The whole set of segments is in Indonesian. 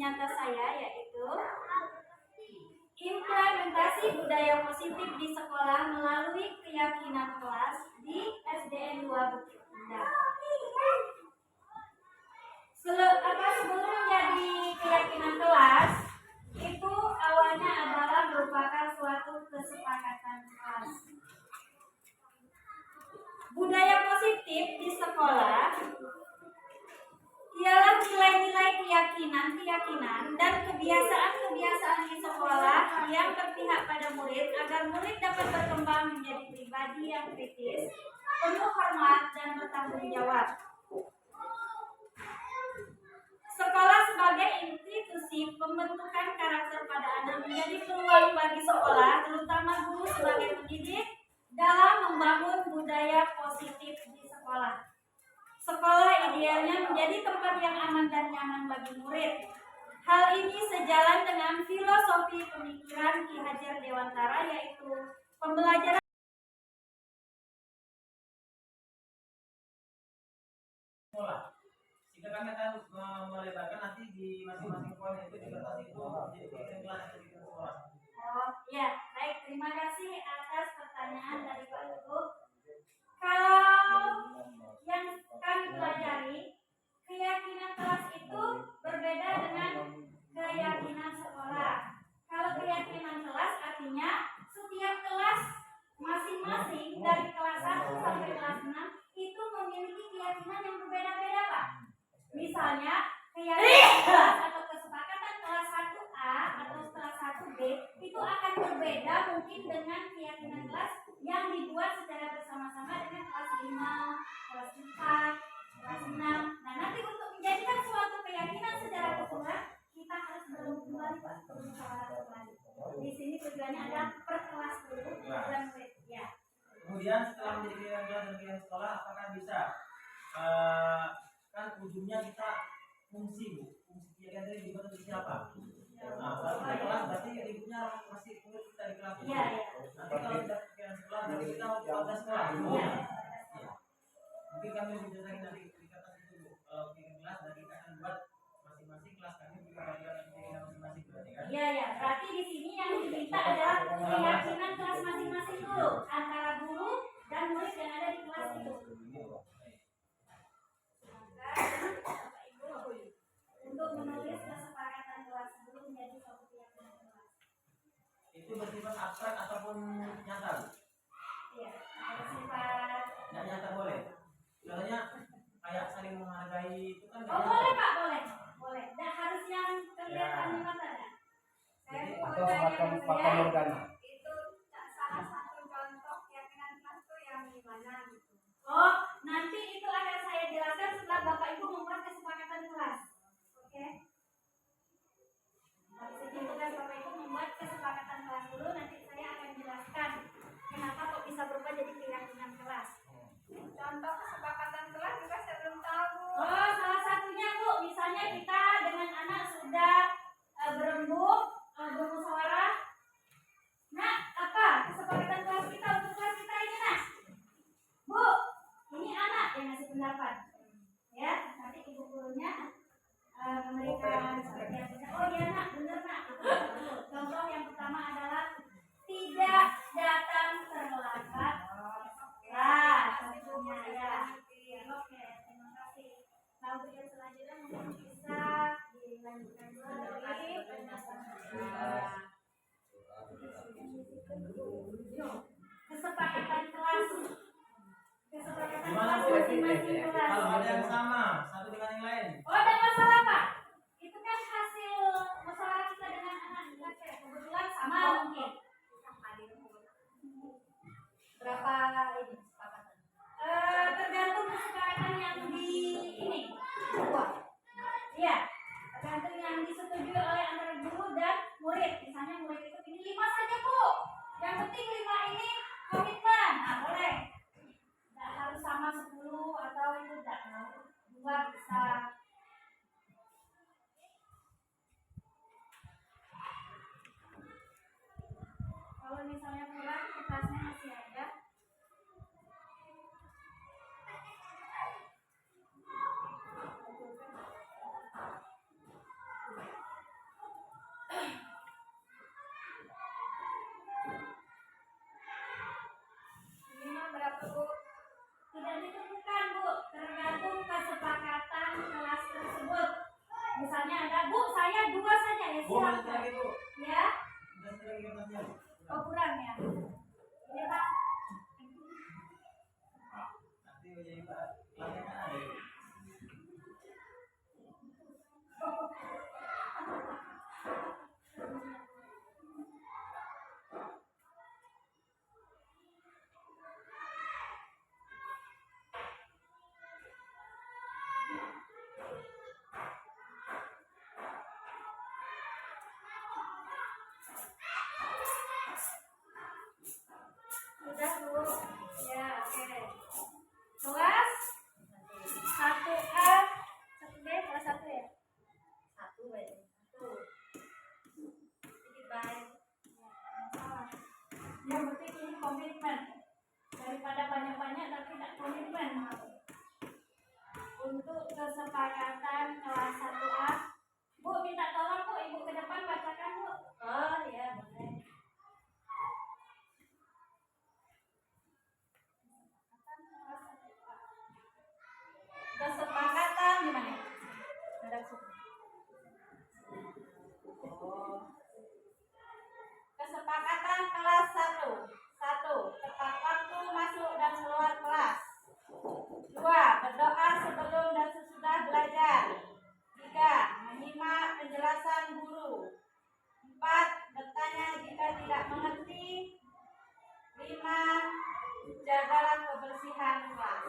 nyata saya yaitu implementasi budaya positif di sekolah melalui keyakinan kelas di SDN 2 Bukit Indah. Sebelum menjadi keyakinan kelas, itu awalnya adalah merupakan suatu kesepakatan kelas. Budaya positif di sekolah ialah nilai-nilai keyakinan dan kebiasaan-kebiasaan di sekolah yang berpihak pada murid agar murid dapat berkembang menjadi pribadi yang kritis, penuh hormat dan bertanggung jawab. Sekolah sebagai institusi pembentukan karakter pada anak menjadi peluang bagi sekolah, terutama guru sebagai pendidik, dalam membangun budaya positif di sekolah. Sekolah idealnya menjadi tempat yang aman dan nyaman bagi murid. Hal ini sejalan dengan filosofi pemikiran Ki Hajar Dewantara, yaitu pembelajaran sekolah. Jika kami akan melebarkan nanti di masing-masing poin itu di kertas itu jadi kelas atau di sekolah. Oh ya, baik, terima kasih atas pertanyaan dari Pak Ibu. Kalau yang kami pelajari, keyakinan kelas itu berbeda dengan keyakinan sekolah. Kalau keyakinan kelas artinya setiap kelas masing-masing dari kelas 1 sampai kelas 6 itu memiliki keyakinan yang berbeda-beda, Pak. Misalnya, keyakinan kelas atau kesepakatan kelas 1A atau kelas 1B itu akan berbeda mungkin dengan keyakinan kelas yang dibuat secara bersama-sama dengan kelas 5, kelas 4, kelas 6. Nah, nanti untuk menjadikan suatu keyakinan secara keseluruhan, kita harus kembali bermusyawarah kembali. Di sini tujuannya adalah per kelas dulu dan murid. Ya. Kemudian setelah menjadi keyakinan kelas dan keyakinan sekolah, apakah bisa kan ujungnya kita fungsi keyakinan tadi dibuat untuk siapa? Nah, kalau kita kelas berarti ibunya masih murid kita di kelas. Iya. Nanti kalau kita keyakinan sekolah berarti kita mau kepada sekolah. Iya. Mungkin kami lebih jelasin nanti di kertas itu Bu. Kalau keyakinan kelas dan kita akan buat masing-masing kelas kami juga keyakinan masing-masing berarti kan? Iya. Berarti di sini yang diminta adalah keyakinan kelas masing-masing dulu antara guru dan murid yang ada di kelas itu. Untuk menulis kesepakatan kelas dulu menjadi suatu keyakinan kelas. Itu bersifat abstrak ataupun nyata? Iya, bersifat. Nggak nyata boleh. Contohnya kayak saling menghargai itu kan. Oh boleh Pak, boleh. Dan harus yang kelihatan di mata kan? Atau pakai morgana. Itu salah satu contoh keyakinan kelas itu yang gimana gitu. Oh, nanti itu akan saya jelaskan setelah Bapak Ibu membuat kesepakatan kelas. Oke? Habis itu tugas Bapak Ibu membuat kesepakatan kelas dulu, nanti saya akan jelaskan kenapa kok bisa berubah jadi keyakinan kelas. Contoh kesepakatan kelas juga saya belum tahu. Oh, salah satunya Bu, misalnya kita dengan anak sudah berembuk, bermusyawarah. Nah, apa kesepakatan kelas kita untuk kelas kita ini, Nak? Bu, ini anak yang ngasih pendapat. Ya, nanti ibu gurunya memberikan seperti apa. Oh iya Nak, bener Nak. Contoh yang pertama adalah tidak datang terlambat. Ya, tentunya ya. Oke, terima kasih. Nah, untuk yang selanjutnya mungkin bisa dilanjutkan lagi. Kesepakatan kelas. Kesepakatan kelas masing-masing kelas. Kalau ada yang sama satu dengan yang lain. Oh, ada masalah Pak? Itu kan hasil musyawarah kita dengan anak kita. Kebetulan sama mungkin. Berapa ini kesepakatan? Tergantung kesepakatan yang di ini. Iya, tergantung yang disetujui oleh antara guru dan murid. Misalnya murid itu pilih 5 saja Bu. Yang penting 5 ini komitmen. Nah, boleh. Tidak harus sama 10 atau itu tidak. 2 bisa. Kalau misalnya kurang, kertasnya masih ada. Bu, ada satu lagi, Bu. Ya, Ada satu lagi kertasnya. oh kurang ya. Ini Pak. Nanti jadi Pak. Kelasnya kan ada. Udah Bu. Ya, oke. Kelas 1A, 1B, kelas 1 ya? Satu aja. Sedikit baik. Ya, masalah. Yang penting ini komitmen. Daripada banyak-banyak tapi tidak komitmen. Untuk kesepakatan kelas 1A. Bu, minta tolong Bu, Ibu ke depan bacakan Bu. Oh ya boleh. Kesepakatan gimana? Ada Oh. kesepakatan kelas 1. 1. Tepat waktu masuk dan keluar kelas. 2. Berdoa sebelum dan sesudah belajar. 3. Menyimak penjelasan guru. 4. Bertanya jika tidak mengerti. 5. Jagalah kebersihan kelas.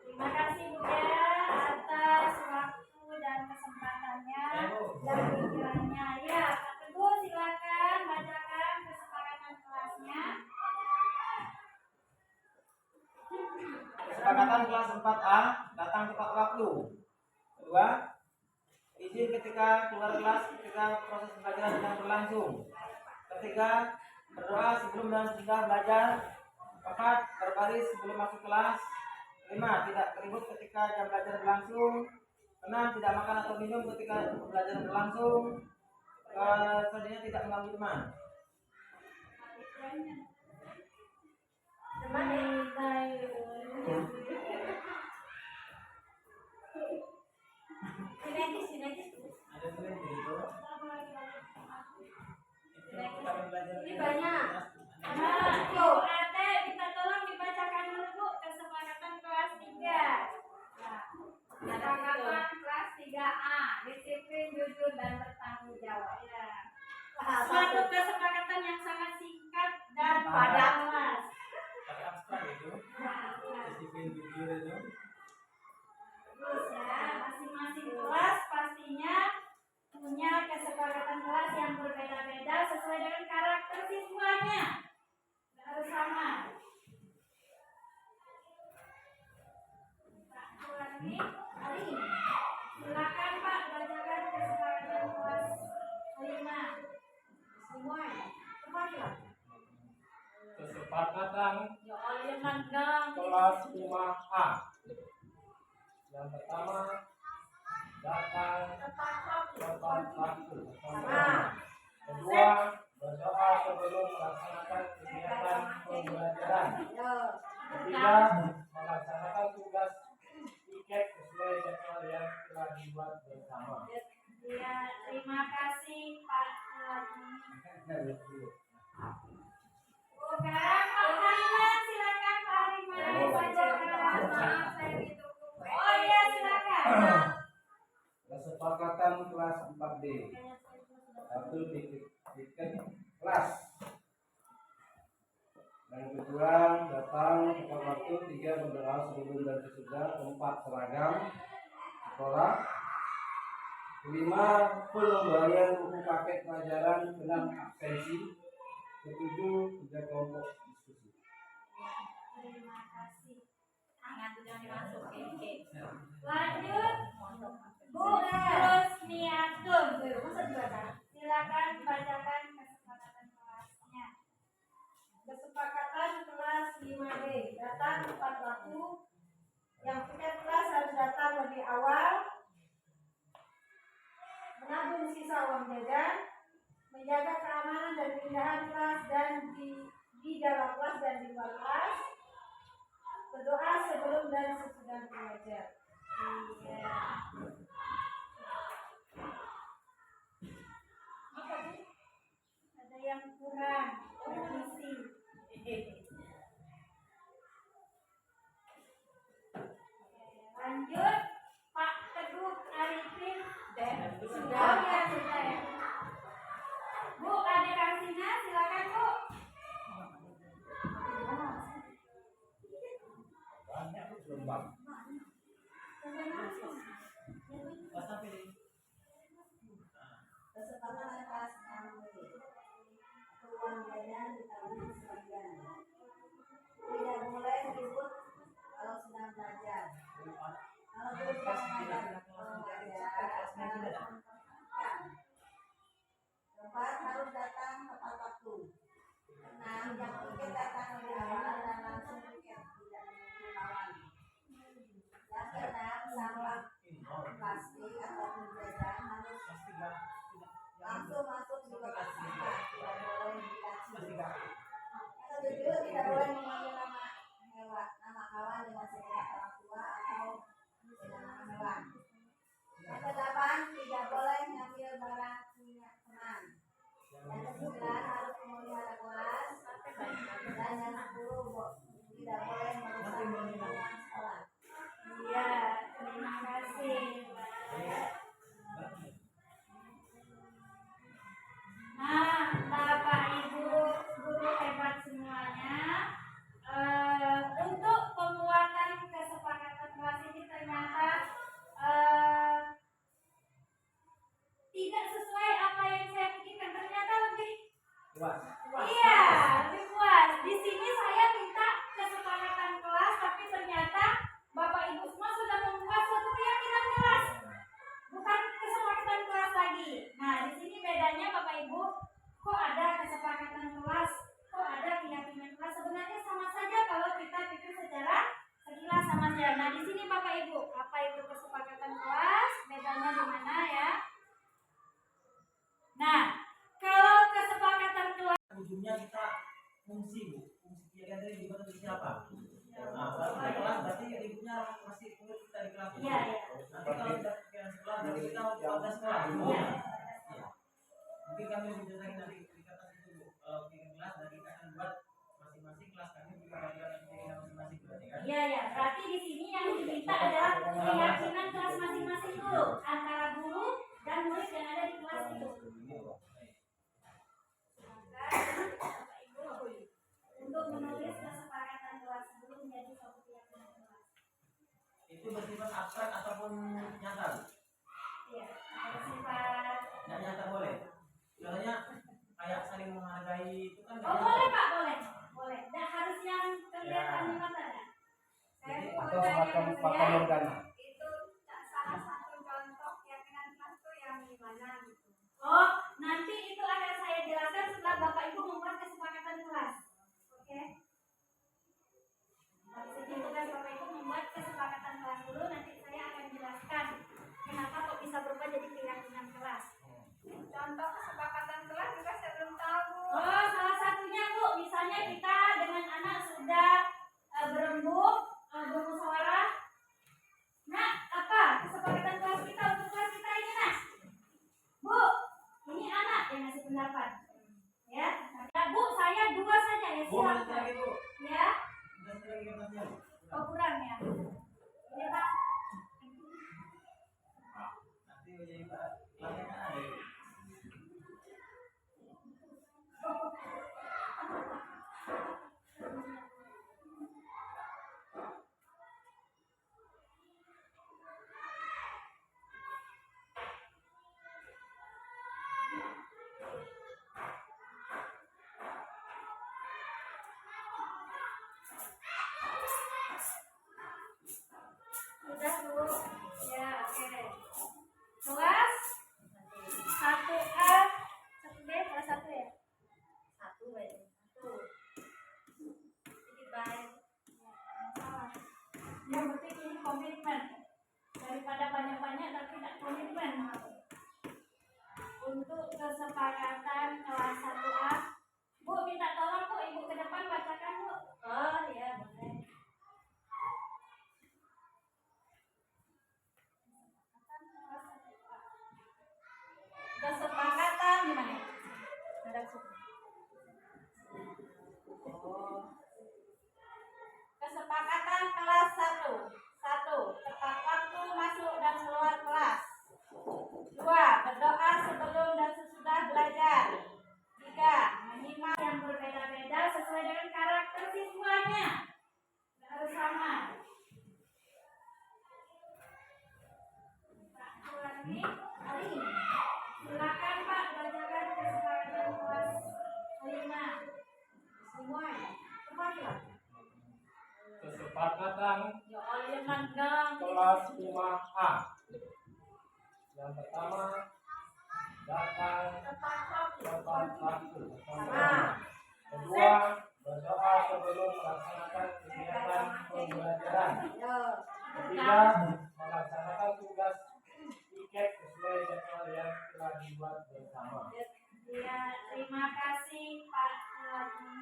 Terima kasih Bu ya atas waktu dan kesempatannya dan pikirannya. Ya, Pak Teguh silakan bacakan kesepakatan kelasnya. Kesepakatan kelas 4A datang tepat waktu. Kedua, izin ketika keluar kelas ketika proses pembelajaran sedang berlangsung. Ketiga, berdoa sebelum dan sesudah belajar. 4. Berbaris sebelum masuk kelas. 5. Tidak ribut ketika jam belajar berlangsung. 6. Tidak makan atau minum ketika pembelajaran berlangsung. Selanjutnya tidak mengganggu teman. Sinetis. Ada tulis gitu. Ini banyak. Nah, Bu Ate, minta tolong dibacakan dulu Bu kesepakatan kelas 3. Kesepakatan kelas 3A, disiplin, jujur dan bertanggung jawab. Ya. Suatu kesepakatan yang sangat singkat dan Padat. jelas. Pakai abstrak itu. Disiplin jujur itu. Terus ya, masing-masing kelas pastinya punya kesepakatan kelas yang berbeda-beda sesuai dengan karakter siswanya. Nggak harus sama. Satu lagi, hari ini. Silakan Pak bacakan kesepakatan kelas 5. Semua ya? Kembalilah. Kesepakatan Ya Allah, mandang. kelas 5A. Yang pertama, datang Tepat waktu. tepat waktu. Sama. Kedua, berdoa sebelum melaksanakan kegiatan pembelajaran. Ya. Ketiga, melaksanakan tugas tiket sesuai jadwal yang telah dibuat bersama. Ya, terima kasih Pak Lagi. Sekarang Pak Hariman, silakan Pak Hariman bacakan. Maaf saya ditunggu. Oh iya, silakan. Kesepakatan kelas 4D. 1. Tiket kelas. Yang kedua, datang tepat waktu. 3. Berdoa sebelum dan sesudah. 4. Seragam sekolah. 5. Pengembalian buku paket pelajaran 6. Absensi. 7. 3 kelompok diskusi. Terima kasih. Tangan sudah dimasukin. Lanjut, Bu Rusmiatun. Masa dibaca? Silakan bacakan kesepakatan kelasnya. Kesepakatan kelas 5B, datang tepat waktu. Yang tiket kelas harus datang lebih awal. Menabung sisa uang jajan. Menjaga keamanan dan keindahan kelas dan di dalam kelas dan di luar kelas. Berdoa sebelum dan sesudah belajar. Iya. puas. Iya, lebih puas. Di sini saya minta kesepakatan kelas, tapi ternyata Bapak Ibu semua sudah membuat suatu keyakinan kelas, bukan kesepakatan kelas lagi. Nah, di sini bedanya Bapak Ibu, kok ada kesepakatan kelas, kok ada keyakinan kelas. Sebenarnya sama saja kalau kita pikir secara sekilas sama saja. Nah, di sini Bapak Ibu, apa itu kesepakatan kelas? Bedanya di mana ya? Nah, kalau kesepakatan kelas Ujungnya kita fungsi kegiatan dari gimana dari siapa? Nah, kalau kita kelas berarti ibunya masih ikut kita di kelas. Iya, iya. Nanti kalau kita kegiatan sekolah berarti kita pada sekolah. Iya. Iya. Mungkin kami lebih jelasin nanti di atas itu Bu. Kalau bikin kelas dan kita akan buat masing-masing kelas kami juga belajar kegiatan masing-masing berarti kan? Iya, ya. Berarti di sini yang diminta adalah keyakinan kelas masing-masing dulu antara guru dan murid yang ada di kelas itu. Bapak Ibu untuk menulis kesepakatan kelas dulu menjadi suatu keyakinan kelas. Itu bersifat abstrak ataupun nyata? Iya, bersifat. Nggak nyata boleh. Contohnya kayak saling menghargai itu kan. Oh boleh Pak, boleh, boleh. Dan harus yang kelihatan di mata ya. Saya Jadi, mau Atau tanya semacam ke fakta saya. morgana. Itu salah satu contoh keyakinan kelas tuh yang gimana gitu. Oh, nanti itu akan saya jelaskan setelah Bapak Ibu membuat kesepakatan kelas. Oke? Habis itu tugas Bapak Ibu membuat kesepakatan kelas dulu, nanti saya akan jelaskan kenapa kok bisa berubah jadi keyakinan kelas. Contoh kesepakatan kelas juga saya belum tahu. Oh, salah satunya Bu, misalnya kita dengan anak sudah berembuk, bermusyawarah. Nah, apa kesepakatan kelas kita untuk kelas kita ini, Nak? Bu, ini anak yang ngasih pendapat. Ya, nah, Bu, saya dua saja ya, Bu, nanti silakan. lagi Bu. Ya, Nanti lagi kertasnya. oh kurang ya. Ini Pak. Nanti jadi Pak. Kelasnya kan ada. Sudah Bu. Ya, oke. Kelas 1A, 1B, kelas 1 ya? 1 B. 1. Sedikit baik. Salah. Yang penting ini komitmen. Daripada banyak-banyak tapi tidak komitmen. Untuk kesepakatan kelas 1A. Bu, minta tolong Bu, Ibu ke depan bacakan Bu. Oh iya, boleh. Kesepakatan gimana? Ada Kesepakatan kelas 1. 1. Tepat waktu masuk dan keluar kelas. 2. Berdoa sebelum dan sesudah belajar. 3. Menyimak yang berbeda-beda sesuai dengan karakter siswanya. Nggak harus sama. Pak Suwarni, Ali. Silakan Pak bacakan kesepakatan kelas 5. Semua ya. Kembalilah. Kesepakatan Ya Allah, mandang. kelas 5A. Yang pertama, datang Tepat waktu. tepat waktu. Sama. Kedua, berdoa sebelum melaksanakan kegiatan pembelajaran. Yo. Ketiga, melaksanakan tugas tiket sesuai jadwal yang telah dibuat bersama. Ya, terima kasih Pak Suwarni.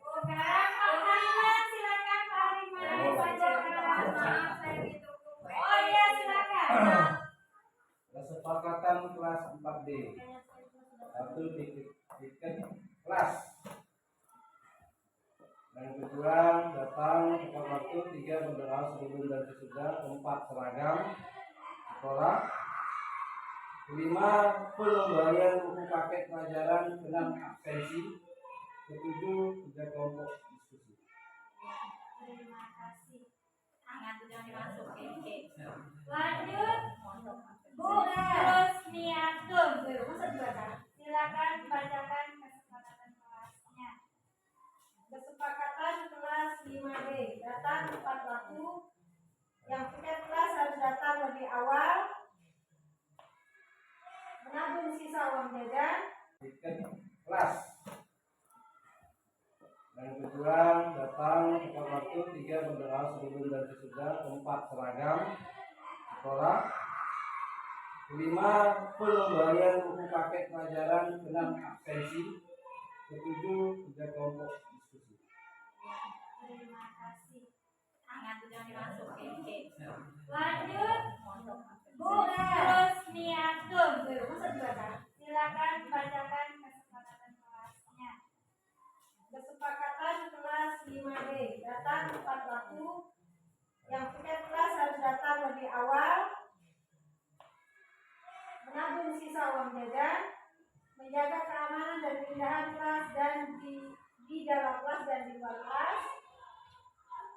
Sekarang Pak Hariman, silakan Pak Hariman bacakan. maaf saya ditunggu. Oh iya, silakan. Kesepakatan kelas 4D. 1. Tiket kelas. Yang kedua, datang tepat waktu. 3. Berdoa sebelum dan sesudah. 4. Seragam sekolah. 5. Pengembalian buku paket pelajaran. 6. Absensi. 7. 3 kelompok diskusi. Terima kasih. Tangan sudah dimasukin. Lanjut. Bu Rusmiatum. Masa dibaca? awal, menabung sisa uang jajan, kelas. Yang tujuan datang tepat waktu, 3 berdoa sebelum dan sesudah, 4 seragam sekolah, 5 full pembelian buku paket pelajaran, 6 absensi, 7 kerja kelompok diskusi. Terima kasih. Tangan tuh jangan dimasukin. Lanjut, Bu Rusmiatum. Silakan bacakan kesepakatan kelasnya. kesepakatan kelas 5B, datang tepat waktu, yang tiket kelas harus datang lebih awal, menabung sisa uang jajan, menjaga keamanan dan keindahan kelas dan di dalam kelas dan di luar kelas,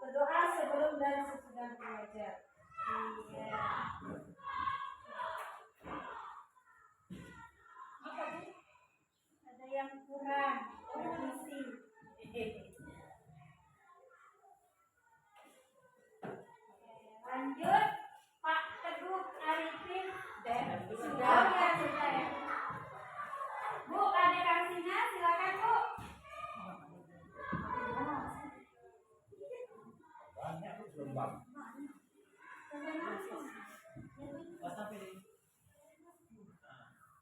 berdoa sebelum dan sesudah belajar. Iya. Ada yang kurang, revisi. Lanjut, Pak Teguh Arifin. Sudah ya, sudah ya. Bu, ada kasihnya, silakan Bu.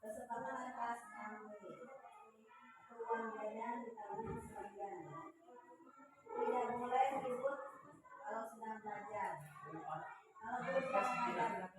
Kesepakatan kelas 6B, uang jajan ditabung sebagian, tidak boleh ribut kalau sedang belajar, kalau terus mengajar